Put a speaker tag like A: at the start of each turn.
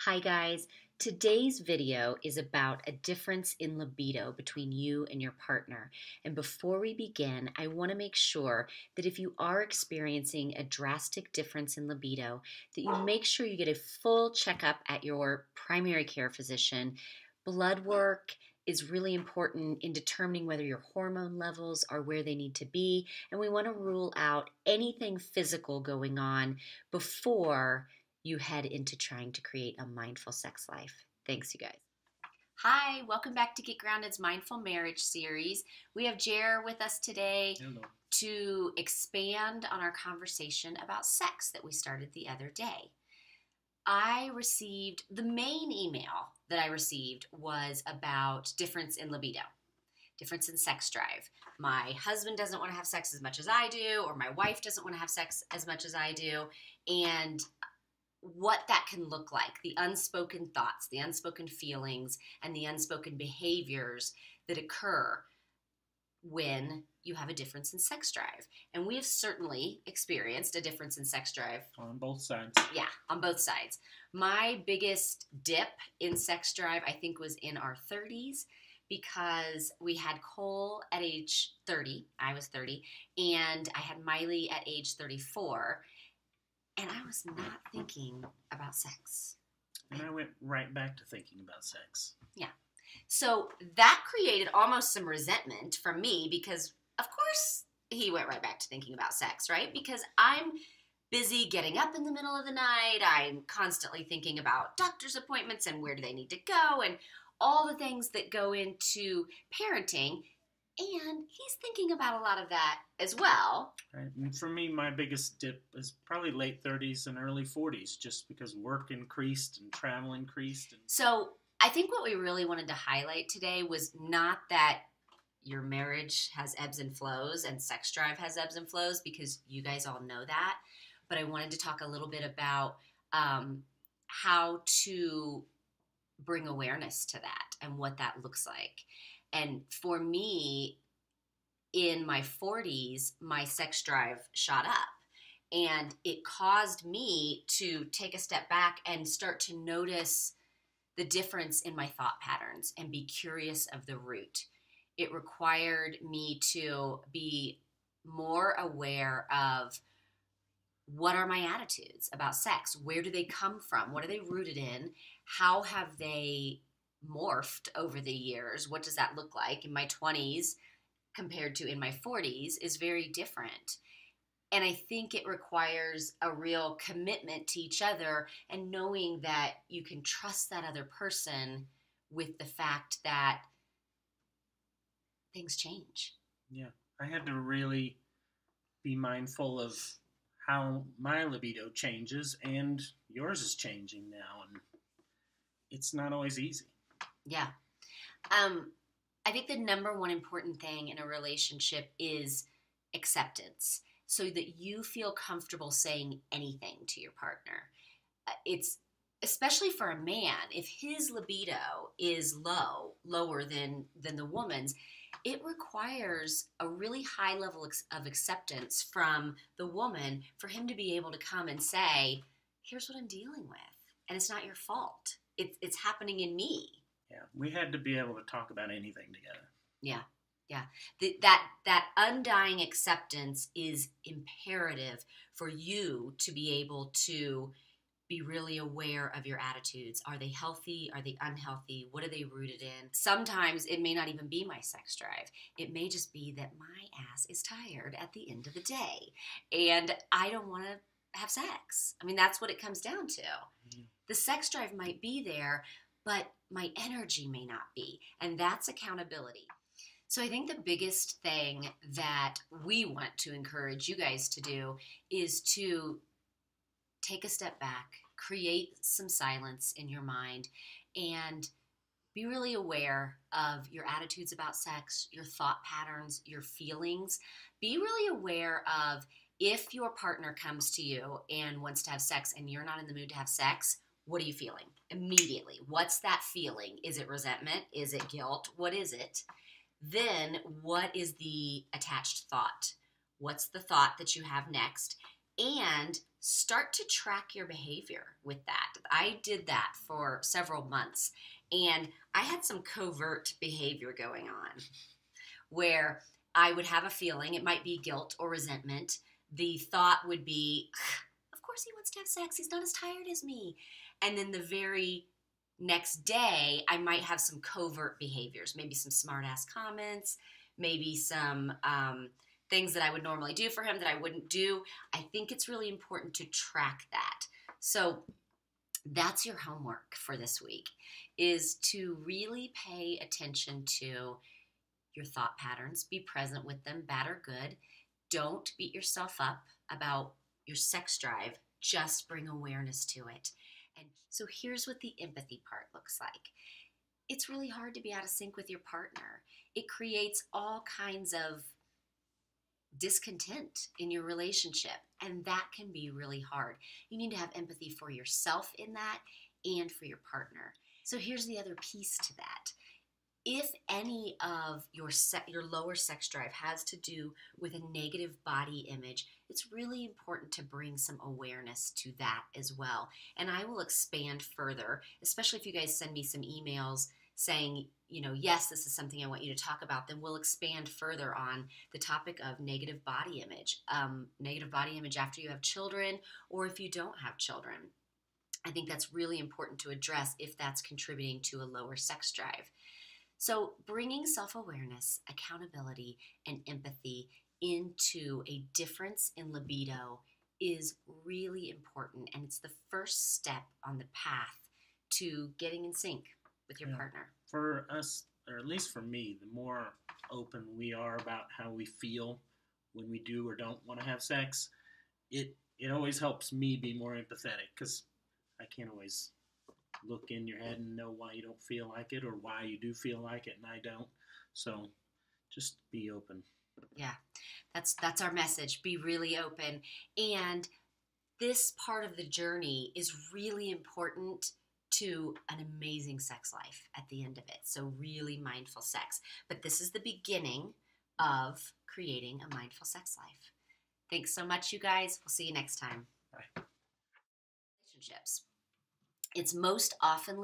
A: Hi guys, today's video is about a difference in libido between you and your partner. And before we begin, I want to make sure that if you are experiencing a drastic difference in libido, that you make sure you get a full checkup at your primary care physician. Blood work is really important in determining whether your hormone levels are where they need to be, and we want to rule out anything physical going on before you head into trying to create a mindful sex life. Thanks, you guys. Hi, welcome back to Get Grounded's Mindful Marriage series. We have Jer with us today to expand on our conversation about sex that we started the other day. The main email that I received was about difference in libido, difference in sex drive. My husband doesn't want to have sex as much as I do, or my wife doesn't want to have sex as much as I do, and what that can look like, the unspoken thoughts, the unspoken feelings, and the unspoken behaviors that occur when you have a difference in sex drive. And we have certainly experienced a difference in sex drive.
B: On both sides.
A: Yeah, on both sides. My biggest dip in sex drive, I think, was in our 30s because we had Cole at age 30. I was 30. And I had Miley at age 34. And I was not thinking about sex.
B: And I went right back to thinking about sex.
A: Yeah. So that created almost some resentment from me because, of course, he went right back to thinking about sex, right? Because I'm busy getting up in the middle of the night. I'm constantly thinking about doctor's appointments and where do they need to go and all the things that go into parenting. And he's thinking about a lot of that as well.
B: Right. And for me, my biggest dip is probably late 30s and early 40s, just because work increased and travel increased.
A: So I think what we really wanted to highlight today was not that your marriage has ebbs and flows and sex drive has ebbs and flows, because you guys all know that. But I wanted to talk a little bit about how to bring awareness to that and what that looks like. And for me, in my 40s, my sex drive shot up. And it caused me to take a step back and start to notice the difference in my thought patterns and be curious of the root. It required me to be more aware of what are my attitudes about sex? Where do they come from? What are they rooted in? How have they morphed over the years? What does that look like in my 20s compared to in my 40s is very different. And I think it requires a real commitment to each other and knowing that you can trust that other person with the fact that things change.
B: Yeah, I had to really be mindful of how my libido changes, and yours is changing now, and it's not always easy.
A: Yeah. I think the number one important thing in a relationship is acceptance, so that you feel comfortable saying anything to your partner. It's especially for a man, if his libido is lower than the woman's, it requires a really high level of acceptance from the woman for him to be able to come and say, here's what I'm dealing with, and it's not your fault. It's happening in me.
B: Yeah, we had to be able to talk about anything together.
A: Yeah. That undying acceptance is imperative for you to be able to be really aware of your attitudes. Are they healthy? Are they unhealthy? What are they rooted in? Sometimes it may not even be my sex drive. It may just be that my ass is tired at the end of the day and I don't want to have sex. I mean, that's what it comes down to. Mm-hmm. The sex drive might be there, but my energy may not be. And that's accountability. So I think the biggest thing that we want to encourage you guys to do is to take a step back, create some silence in your mind, and be really aware of your attitudes about sex, your thought patterns, your feelings. Be really aware of if your partner comes to you and wants to have sex and you're not in the mood to have sex, what are you feeling immediately? What's that feeling? Is it resentment? Is it guilt? What is it? Then what is the attached thought? What's the thought that you have next? And start to track your behavior with that. I did that for several months, and I had some covert behavior going on where I would have a feeling, it might be guilt or resentment. The thought would be, of course he wants to have sex, he's not as tired as me. And then the very next day, I might have some covert behaviors, maybe some smart ass comments, maybe some things that I would normally do for him that I wouldn't do. I think it's really important to track that. So that's your homework for this week, is to really pay attention to your thought patterns. Be present with them, bad or good. Don't beat yourself up about your sex drive. Just bring awareness to it. And so here's what the empathy part looks like. It's really hard to be out of sync with your partner. It creates all kinds of discontent in your relationship, and that can be really hard. You need to have empathy for yourself in that and for your partner. So here's the other piece to that. If any of your lower sex drive has to do with a negative body image, it's really important to bring some awareness to that as well. And I will expand further, especially if you guys send me some emails saying, yes, this is something I want you to talk about, then we'll expand further on the topic of negative body image after you have children or if you don't have children. I think that's really important to address if that's contributing to a lower sex drive. So bringing self-awareness, accountability, and empathy into a difference in libido is really important, and it's the first step on the path to getting in sync with your partner.
B: For us, or at least for me, the more open we are about how we feel when we do or don't want to have sex, it always helps me be more empathetic, because I can't always look in your head and know why you don't feel like it or why you do feel like it and I don't. So just be open.
A: Yeah, that's our message. Be really open. And this part of the journey is really important to an amazing sex life at the end of it. So really mindful sex. But this is the beginning of creating a mindful sex life. Thanks so much, you guys. We'll see you next time.
B: Bye.
A: Relationships. It's most often